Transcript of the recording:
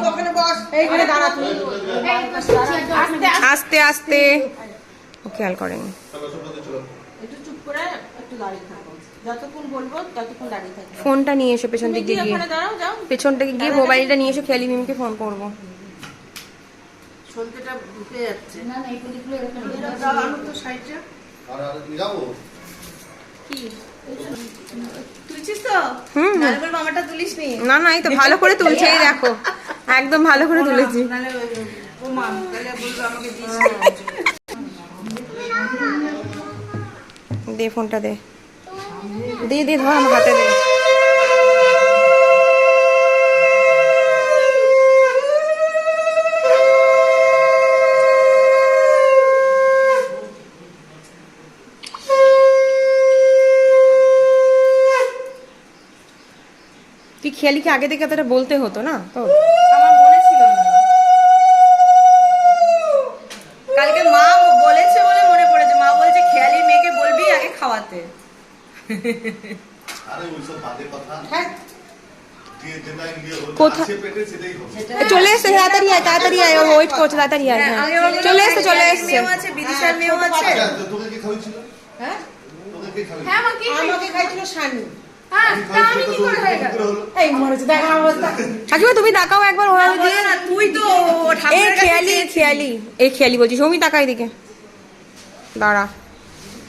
ওখানে বস, এইখানে দাঁড়া তুই। আস্তে আস্তে ও খেয়াল করেনি। একটু চুপ করে একটু দাঁড়িয়ে থাকো, যতক্ষণ বলবো ততক্ষণ দাঁড়িয়ে থাকো। ফোনটা নিয়ে এসো পেছন দিক দিয়ে গিয়ে, ওখানে দাঁড়াও, যাও পেছন থেকে গিয়ে মোবাইলটা নিয়ে এসো, খেয়ালি মিমিকে ফোন করবো। সলতেটা ঢুকে যাচ্ছে। না না একটু দেখলে আলু তো সাইডটা কি তুলছিস তো? নারকেল মামাটা তুলিস নি? না না, এই তো ভালো করে তুলছে, এই দেখো একদম ভালো করে তুলেছি। নালে ও মা তাহলে বলবো আমাকে দিস। দে ফোনটা দে, দে দে ধর আমার হাতে দে। তুই খেয়ালিকে আগে থেকে এতটা বলতে হতো না তো? আমার মনে ছিল না, কালকে মা বলেছে বলে মনে পড়েছে। মা বলছে খেয়ালির মেয়েকে বলবি আগে খাওয়াতে। আরে ওইসব বাজে কথা। হ্যাঁ কোথায় চলে এসছে? তাড়াতাড়ি আয়, তাড়াতাড়ি আয়, ও ওয়েট করছে, তাড়াতাড়ি আয়। হ্যাঁ চলে এসছে, চলে এসছে। মেয়েও আছে, বিদিশার মেয়েও আছে। তোকে কি খাওয়াইছিল? হ্যাঁ তোকে কে খাওয়াইছিল? হ্যাঁ আমাকে আমাকে খাইছিল শানি। হ্যাঁ তা আমি কি করে হয়ে গেল? এই মরেছে, দেখ আমার অবস্থা। কাকিমা তুমি তাকাও একবার, ওরা বলে না তুই তো এই ঠাকুরের কাছে খেয়ালি, চেয়েছিলি। খেয়ালি, এই খেয়ালি বলছি, সৌমি তাকাই দিকে, দাঁড়া।